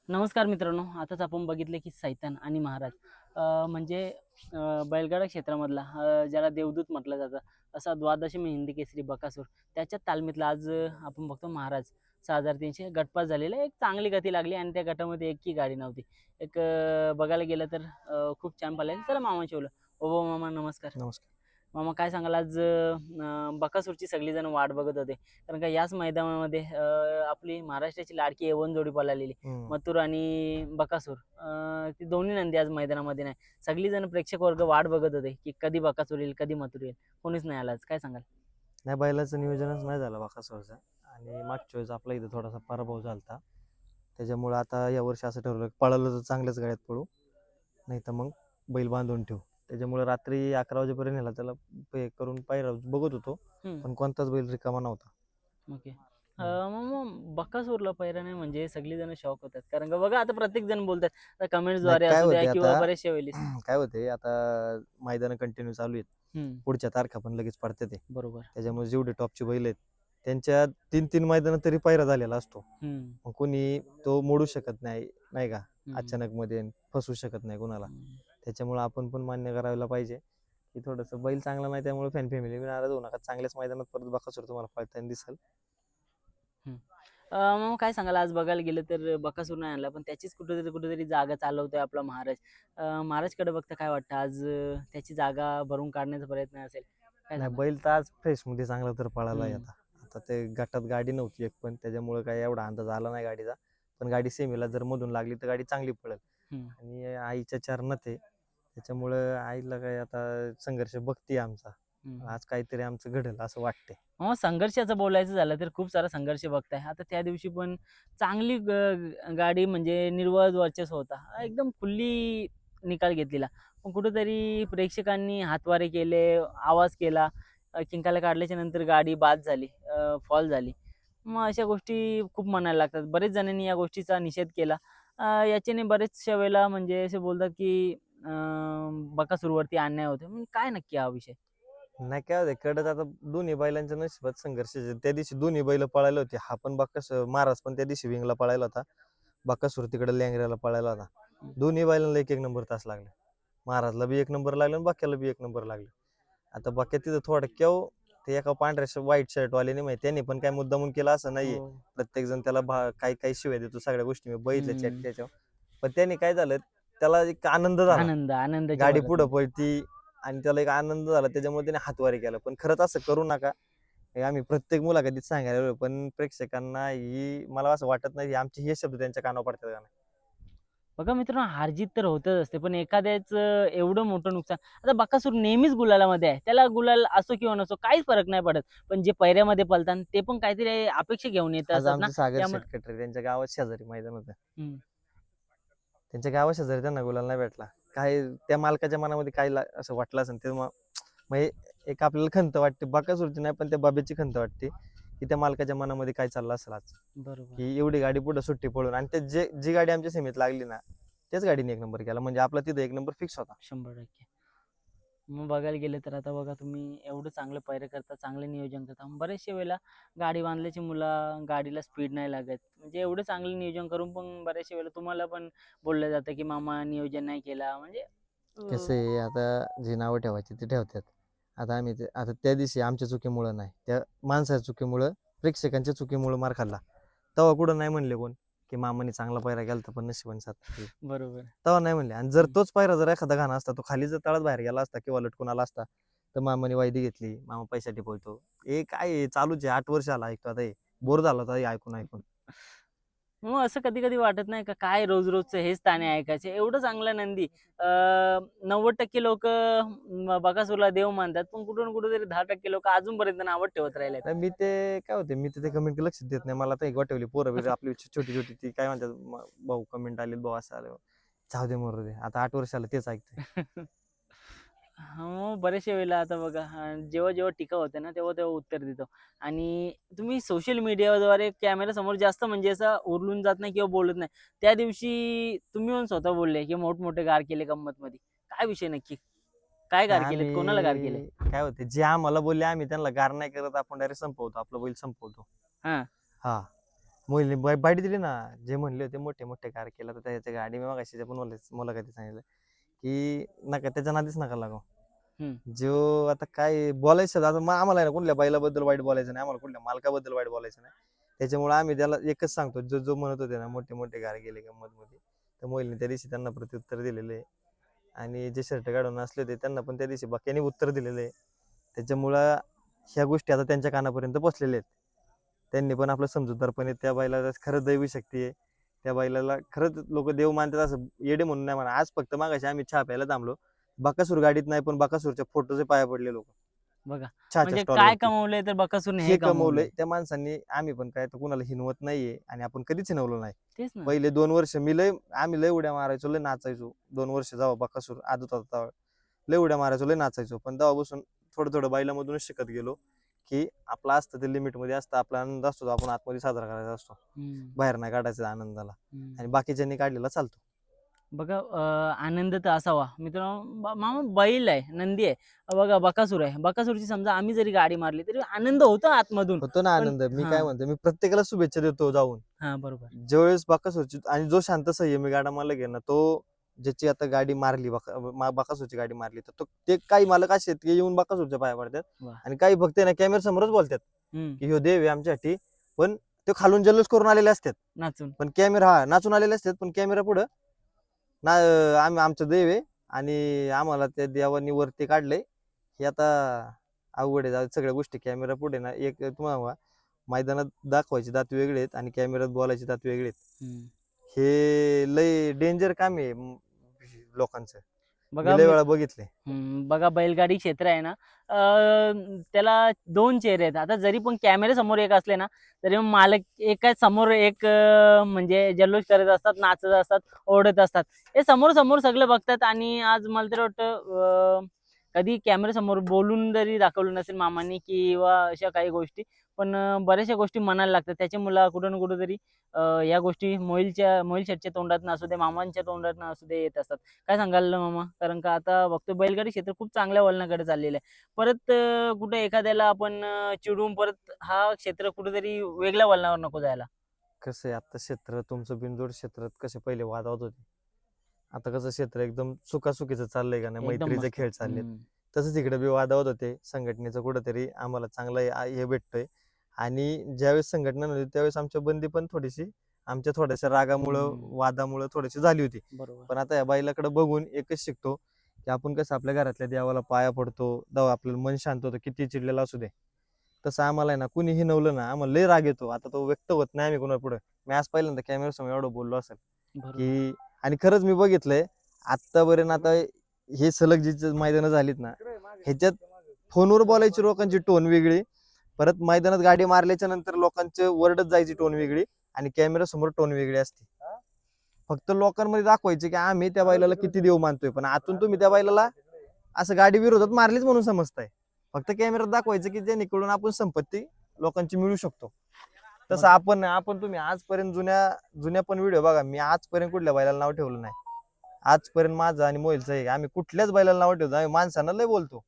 नमस्कार मित्रांनो, आताच आपण बघितले की सैतान आणि महाराज म्हणजे बैलगाडा क्षेत्रामधला ज्याला देवदूत म्हटलं जातं असा द्वादशी हिंदी केसरी बकासूर त्याच्या तालमीतला आज आपण बघतो महाराज 6300 गटपास झालेला एक चांगली गती लागली आणि त्या गटामध्ये एकही गाडी नव्हती. एक बघायला गेलं तर खूप छान पळाले. चला मामाशी बोलू. ओ मामा नमस्कार. नमस्कार. मामा काय सांगाल आज बकासूरची सगळीजण वाट बघत होते कारण का याच मैदानामध्ये आपली महाराष्ट्राची लाडकी एवन जोडी पळालेली हं. मथुर आणि बकासूर ती दोन्ही नंदी आज मैदानामध्ये नाही. सगळीजण प्रेक्षक वर्ग वाट बघत होते की कधी बकासूर येईल कधी मथुर येईल. कोणीच नाही आला आज. काय सांगाल? नाही बैलाचं नियोजनच नाही झालं बकासूरचं आणि मागच्या वेळेस आपला इथं थोडासा पराभव झाला. त्याच्यामुळं आता यावर्षी असं ठरवलं पळालं तर चांगल्याच गाड्यात पळू, नाही तर मग बैल बांधून ठेवू. त्याच्यामुळे रात्री 11 वाजेपर्यंत नेला त्याला पे करून पायरा बघत होतो, हम्म. पण कोणताच बैल रिकामा नव्हता. ओके. हं. मग बकासूरला पहिरा नाही म्हणजे सगळीजण शॉक होतात कारण का बघा आता प्रत्येक जण बोलतात नाही कमेंट्सद्वारे काय असू द्या होते किंवा आता बरेचशे वेळेस. काय होते आता मैदानं कंटिन्यू चालू आहेत. हम्म. पुढच्या तारखा पण लगेच पडते ते. बरोबर. त्याच्यामुळे जेवढे टॉपचे बैल आहेत त्यांच्या 3-3 मैदानं तरी पायरा झालेला असतो. हम्म. मग कोणी तो मोडू शकत नाही, नाही का? हम्म. अचानक मध्ये फसवू शकत नाही कोणाला. हम्म. त्याच्यामुळे आपण पण मान्य करायला पाहिजे की थोडंसं बैल चांगला नाही, त्यामुळे फॅन फॅमिली नाराज होऊ नका. चांगल्याच मैदानात परत बकासूर तुम्हाला पळताना दिसेल. हम्म. मग काय सांगाल आज बघायला गेलं तर बकासूर नाही आणला पण त्याचीच कुठेतरी कुठेतरी जागा चालवतोय आपला महाराज. महाराजकडे बघता काय वाटतं आज त्याची जागा भरून काढण्याचा प्रयत्न असेल. काय नाही सांगाल? बैल तर आज फ्रेश मध्ये चांगला तर पळाला आहे हम्म. आता. आता ते गटात गाडी नव्हती एक पण, त्याच्यामुळे काय एवढा अंदाज आला नाही गाडीचा. पण गाडी सेमीला जर मधून लागली तर गाडी चांगली पळेल. हम्म. आणि आईच्या चरणात आहे, त्याच्यामुळं आईला काय आता संघर्ष बघते आमचा. हम्म. आज काहीतरी आमचं घडेल असं वाटतंय. मग संघर्षाचं बोलायचं झालं तर खूप सारा संघर्ष बघताय. आता त्या दिवशी पण चांगली गाडी म्हणजे निर्वळ वर्चस्व होता. एकदम फुल्ली निकाल घेतलेला. पण कुठेतरी प्रेक्षकांनी हातवारे केले, आवाज केला. किंकाला काढल्याच्या नंतर गाडी बाद झाली, फॉल झाली. मग अशा गोष्टी खूप म्हणायला लागतात. बरेच जणांनी या गोष्टीचा निषेध केला. याच्याने बरेचशा वेळेला म्हणजे असे बोलतात की बकासूरवरती अन्याय होतो. मग काय नक्की हा विषय? नाही काय होतं कडत आता दोन्ही बैलांच्या नशिबात संघर्ष आहे. त्या दिवशी दोन्ही बैल पळायला होते. हा पण महाराज पण त्या दिवशी विंगला पळायला होता. बकासूर तिकडे लेंगऱ्याला पळायला होता. दोन्ही बैलांना एक एक नंबर तास लागला. महाराजला बी एक नंबर लागला आणि बाक्याला बी एक नंबर लागला. आता बाक्या तिथं थोडं केव ते एका पांढऱ्या व्हाईट शर्ट वाल्याने माहिती त्याने पण काय मुद्दामून केला असं नाहीये. हो. प्रत्येक जण त्याला काही काही शिवाय देतो, सगळ्या गोष्टी मी बघितल्या चॅट हम्म. त्याच्यावर. पण त्याने काय झालं, त्याला एक आनंद झाला. आनंदाच्या गाडी भरात पुढं मध्ये. पळती आणि त्याला एक आनंद झाला, त्याच्यामुळे त्याने हातवारी केला. पण खरंच असं करू नका. हे आम्ही प्रत्येक मुलाखतीत सांगायला लागलो, पण प्रेक्षकांना ही मला असं वाटत नाही आमचे हे शब्द त्यांच्या कानावर पडतात का नाही. बघा मित्रांनो, हारजीत तर होतच असते पण एखाद्याच एवढं मोठं नुकसान. आता बकासूर नेहमीच गुलालामध्ये आहे, त्याला गुलाल असो किंवा नसो काहीच फरक नाही पडत. पण जे पैऱ्यामध्ये पळतात ते पण काहीतरी अपेक्षा घेऊन येत आज असतात ना आमचे सागर त्यामुळे. शेटकटरे त्यांच्या गावात शेजारी मैदान होतं. हम्म. त्यांच्या गावा शेजारी त्यांना गुलाल नाही भेटला. काय त्या मालकाच्या मनामध्ये काय असं वाटलं असेल ते म्हणजे एक आपल्याला खंत वाटते, बकासूरची नाही पण त्या बाबेची खंत वाटते की त्या मालकाच्या मनामध्ये काय चाललं असेल आज, बरोबर. की एवढी गाडी पुढे सुट्टी पळून आणि ते जी गाडी आमच्या सीमेत लागली ना त्याच गाडीने एक नंबर केला, म्हणजे आपला तिथे एक नंबर फिक्स होता. 100%. मग बघायला गेलं तर आता बघा तुम्ही एवढं चांगलं पैरे करता, चांगलं नियोजन करता, बरेचशे वेळेला गाडी बांधल्याची मुलं गाडीला स्पीड नाही लागत. म्हणजे एवढं चांगलं नियोजन करून पण बऱ्याचशा वेळेला तुम्हाला पण बोललं जातं की मामा नियोजन नाही केला म्हणजे कसं आहे आता जी नावं ठेवायची ते ठेवतात. आता आम्ही आता त्या दिवशी आमच्या चुकीमुळं नाही, त्या माणसाच्या चुकीमुळं, प्रेक्षकांच्या चुकीमुळं मार खाल्ला. तेव्हा कुठं नाही म्हणले कोण की मामाने चांगला पायरा गेला पण नशिबाने साथ दिली. बरोबर. तेव्हा नाही म्हणले. आणि जर हम्म. तोच पायरा जर एखादा घाणा असता, तो खाली जर तळात बाहेर गेला असता किंवा लटकून आला असता, तर मामाने वायदी घेतली, मामा पैशासाठी पोहतो. हे काय चालूच आहे, 8 वर्ष आला ऐकतो आता. हे बोर झाला होता हे ऐकून ऐकून. मग असं कधी कधी वाटत नाही का काय रोज रोजचं हेच ताणे ऐकायचे एवढं चांगलं नंदी. 90% लोक बकासूरला देव मानतात पण कुठून कुठेतरी 10% लोक अजूनपर्यंत नावं ठेवत राहिलेत. नाही मी ते काय होते, मी ते कमेंट लक्ष देत नाही. मला तर एक वाटवली पोरं बिरं आपली छोटी छोटी ती काय म्हणतात, भाऊ कमेंट आले, भाऊ असं आलं. जाऊ दे मरू दे, आता 8 वर्षाला तेच ऐकतोय. हो, बऱ्याचशा वेळेला आता बघा जेव्हा जेव्हा टीका होते ना तेव्हा तेव्हा उत्तर देतो. आणि तुम्ही सोशल मीडियाद्वारे कॅमेरा समोर जास्त म्हणजे असं उरलून जात नाही किंवा बोलत नाही. त्या दिवशी तुम्ही येऊन स्वतः बोलले की मोठमोठे गार केले गंमत मध्ये. काय विषय नक्की? काय गार नाही केलेत? कोणाला गार केले? आम्ही काय होते, जे आम्हाला बोलले आम्ही त्यांना गार नाही करत, आपण डायरेक्ट संपवतो, आपलं बैल संपवतो. हा. हा. मोहिलने बाईट दिली ना. जे म्हणले होते मोठे मोठे कार केला तर त्याच्या गाडी मी मगाशी पण मुलाखतीत सांगितलं की नका त्याच्या नादीच नका लागू. जो आता काय बोलायचं आता आम्हाला आहे ना कुठल्या बैलाबद्दल वाईट बोलायचं नाही, आम्हाला कुठल्या मालकाबद्दल वाईट बोलायचं नाही. त्याच्यामुळे आम्ही त्याला एकच सांगतो, जो जो म्हणत होते ना मोठे मोठे कार गेले गंमत मध्ये, तर मोहिलने त्या दिवशी त्यांना प्रत्युत्तर दिलेले आहे. आणि जे शर्ट काढून असले होते त्यांना पण त्या दिवशी बाक्याने उत्तर दिलेले आहे. त्याच्यामुळं ह्या गोष्टी आता त्यांच्या कानापर्यंत पोहोचलेल्या आहेत. त्यांनी पण आपलं समजूतदारपणे त्या बैलाला खरंच दैवी शक्ती आहे. त्या बैलाला खरंच लोक देव मानतात असं येडे म्हणून नाही म्हणा. आज फक्त मागाशी आम्ही चहा प्यायला थांबलो, बकासूर गाडीत नाही पण बकासूरच्या फोटोचे पाया पडले लोक बघा चहाच्या म्हणजे काय स्टॉलवरती. कमवलंय तर बकासूरने हे हे कमवलंय कमवलंय. त्या माणसांनी. आम्ही पण काय तर कुणाला हिनवत नाहीये आणि आपण कधीच हिनवलं नाही. तेच ना. पहिले 2 वर्ष आम्ही लय उड्या मारायचो, लय नाचायचो. 2 वर्ष जेव्हा बकासूर आदत होता तेव्हा लय उड्या मारायचो, लय नाचायचो. पण तेव्हापासून थोडं थोडं बैलामधूनच शिकत गेलो की आपला असतं ते लिमिट मध्ये असतं. आपला आनंद असतो तो आपण आतमध्ये साजरा करायचा असतो, बाहेर नाही काढायचा आनंदाला. आणि बाकीच्यांनी काढलेला चालतो. बघा आनंद तर असावा मित्रांनो. मामा बैल आहे, नंदी आहे, बघा बकासूर आहे. बकासूरची समजा आम्ही जरी गाडी मारली तरी आनंद होतो आतमधून. होतो ना पण आनंद. मी हा काय म्हणतो, मी प्रत्येकाला शुभेच्छा देतो जाऊन. हा बरोबर. ज्यावेळेस बकासूरची आणि जो शांत संयमी गाडा मालक आहे ना, तो ज्याची आता गाडी मारली बकासूरची गाडी मारली तर ते काही मालक असे आहेत की येऊन बकासूरच्या पाया पडतात. वा. आणि काही भक्त ना कॅमेरा समोरच बोलतात की ह्यो देव आहे आमच्यासाठी. पण ते खालून जल्लोष करून आलेले असतात. नाचून. पण कॅमेरा नाचून आलेले असतात, पण कॅमेरा पुढं ना आम्ही आमचं देव आहे आणि आम्हाला त्या देवानी वरती काढलंय. हे आता अवघड आहे. सगळ्या गोष्टी कॅमेरा पुढे ना. एक तुम्हाला मैदानात दाखवायचे दात वेगळे आहेत आणि कॅमेऱ्यात बोलायचे दात वेगळे आहेत. हे लय डेंजर काम आहे लोकांचं. बघा मी लय वेळा बघितले. बघा बैलगाडी क्षेत्र आहे ना, त्याला दोन चेहरे आहेत. आता जरी पण कॅमेरे समोर एक असले ना तरी मालक एकाच समोर एक म्हणजे जल्लोष करत असतात, नाचत असतात, ओढत असतात. हे समोर समोर सगळं बघतात. आणि आज मला तर वाटतं कधी कॅमेरा समोर बोलून जरी दाखवलं नसेल मामांनी किंवा अशा काही गोष्टी, पण बऱ्याचशा गोष्टी मनाला लागतात. त्याच्यामुळे कुठं ना कुठं तरी या गोष्टी मोहिल शेटच्या तोंडातनं असू दे, मामांच्या तोंडातनं असू दे, येत असतात. काय सांगाल मामा? कारण का आता बघतो बैलगाडी क्षेत्र खूप चांगल्या वळणाकडे चाललेलं आहे. परत कुठे एखाद्याला आपण चिडून परत हा क्षेत्र कुठेतरी वेगळ्या वळणावर नको जायला. कसं आहे आता क्षेत्र तुमचं बिनजोड क्षेत्रात कसे पहिले वाद होत होते. आता कसं क्षेत्र एकदम सुखासुखीचं चाललंय का नाही, एकदम मैत्रीचे मस्त. खेळ चाललेत. तसंच इकडे बी वाद होत होते. संघटनेचं कुठंतरी आम्हाला चांगलं हे भेटतोय. आणि ज्यावेळेस संघटना नव्हती त्यावेळेस आमच्या बंदी पण थोडीशी आमच्या थोड्याशा रागामुळं वादामुळं थोडीशी झाली होती. बरोबर. पण आता या बैलाकडे बघून एकच शिकतो की आपण कसं आपल्या घरातल्या देवाला पाया पडतो, तेव्हा आपलं मन शांत होतं, किती चिडलेला असू दे. तसं आम्हाला आहे ना कुणी हिनवलं ना आम्हाला लय राग येतो. आता तो व्यक्त होत नाही आम्ही कोणा पुढे. मी आज पहिल्यांदा कॅमेरा समोर एवढं बोललो असेल बरोबर. की. आणि खरंच मी बघितलंय आतापर्यंत. आता हे सलग जी मैदानं झालीत ना ह्याच्यात फोनवर बोलायची लोकांची टोन वेगळी, परत मैदानात गाडी मारल्याच्या नंतर लोकांचे वर्डच जायची टोन वेगळी आणि कॅमेरा समोर टोन वेगळी असते. फक्त लोकांमध्ये दाखवायचे की आम्ही त्या बैलाला किती देव मानतोय, पण आतून तुम्ही त्या बैलाला असं गाडी विरोधात मारलीच म्हणून समजताय. फक्त कॅमेऱ्यात दाखवायचं की जेणेकरून आपण संपत्ती लोकांची मिळू शकतो. तसं आपण तुम्ही आजपर्यंत जुन्या पण व्हिडिओ बघा. मी आजपर्यंत कुठल्या बैलाला नाव ठेवलं नाही. आजपर्यंत माझं आणि मोहिलचं आहे. आम्ही कुठल्याच बैलाला नाव ठेवतो. आम्ही माणसांना लय बोलतो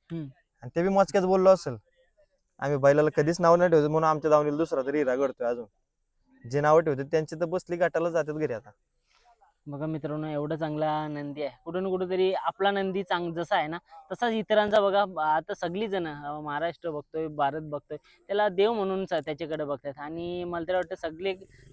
आणि ते बी मोजक्याच बोललो असेल. आम्ही बैलाला कधीच नाव नाही ठेवतो, म्हणून आमच्या दावणीला दुसरा तरी हिरा घडतोय अजून. जे नाव ठेवते त्यांची तर बसली गाठाला जातात घरी आता. बघा मित्रांनो, एवढा चांगला नंदी आहे. कुठं ना कुठेतरी आपला नंदी जसा आहे ना तसाच इतरांचा बघा. आता सगळी जण महाराष्ट्र बघतोय, भारत बघतोय, त्याला देव म्हणून त्याच्याकडे बघतात. आणि मला तर वाटतं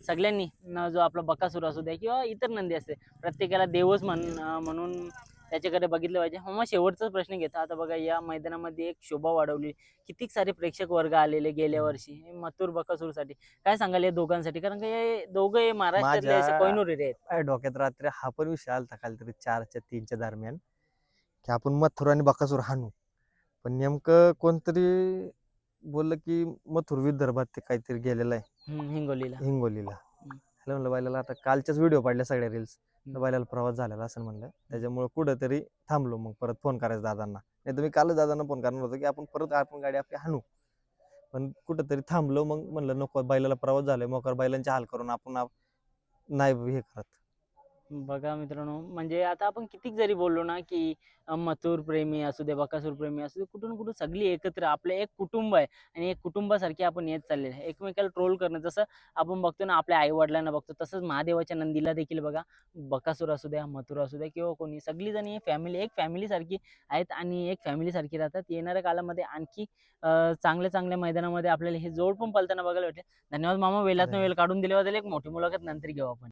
सगळ्यांनी जो आपला बकासूर असू द्या किंवा इतर नंदी असते, प्रत्येकाला देवच म्हणून त्याच्याकडे बघितलं पाहिजे. मग शेवटचाच प्रश्न घेतो. आता बघा या मैदानामध्ये एक शोभा वाढवली, किती सारे प्रेक्षक वर्ग आलेले गेल्या वर्षी मथुर बकासूरसाठी. काय सांगाल या दोघांसाठी? कारण का हे दोघं महाराष्ट्रातले असे कोहिनूर आहेत. माझ्या डोक्यात रात्री हा पण विषय आलता काल तरी 4-3च्या दरम्यान की आपण मथुर आणि बकासूर हाणू. पण नेमकं कोणतरी बोललं की मथुर विदर्भात ते काहीतरी गेलेलं आहे हिंगोलीला. म्हणलं बैलाला आता कालच्याच व्हिडिओ पाडल्या सगळ्या रील्स, बैलाला प्रवास झालेला असं म्हणलं. त्याच्यामुळे कुठंतरी थांबलो. मग परत फोन करायचा दादांना. नाही तर मी कालच दादांना फोन करणार होतो की आपण गाडी आपली हाणू. पण कुठंतरी थांबलो. मग म्हणलं नको, बैलाला प्रवास झालाय, मोकार बैलांचे हाल करून आपण नाही हे करत. बघा मित्रांनो, म्हणजे आता आपण कितीक जरी बोललो ना, की मथुर प्रेमी असू दे, बकासूर प्रेमी असू दे, कुठून कुठून सगळी एकत्र आपलं एक कुटुंब आहे आणि एक कुटुंबासारखी आपण येत चाललेलं आहे. एकमेकाला ट्रोल करणं जसं आपण बघतो ना, आपल्या आई-वडिलांना बघतो, तसंच महादेवाच्या नंदीला देखील बघा, बकासूर असू द्या, मथुर असू द्या किंवा कोणी सगळीजण ही फॅमिली एक फॅमिलीसारखी आहेत आणि एक फॅमिलीसारखी राहतात. येणाऱ्या काळामध्ये आणखी चांगल्या चांगल्या मैदानामध्ये आपल्याला हे जोड पण पळताना बघायला भेटेल. धन्यवाद मामा, वेळातनं वेळ धन्यवाद. काढून दिल्याबद्दल. एक मोठी मुलाखत नंतर घेऊ आपण.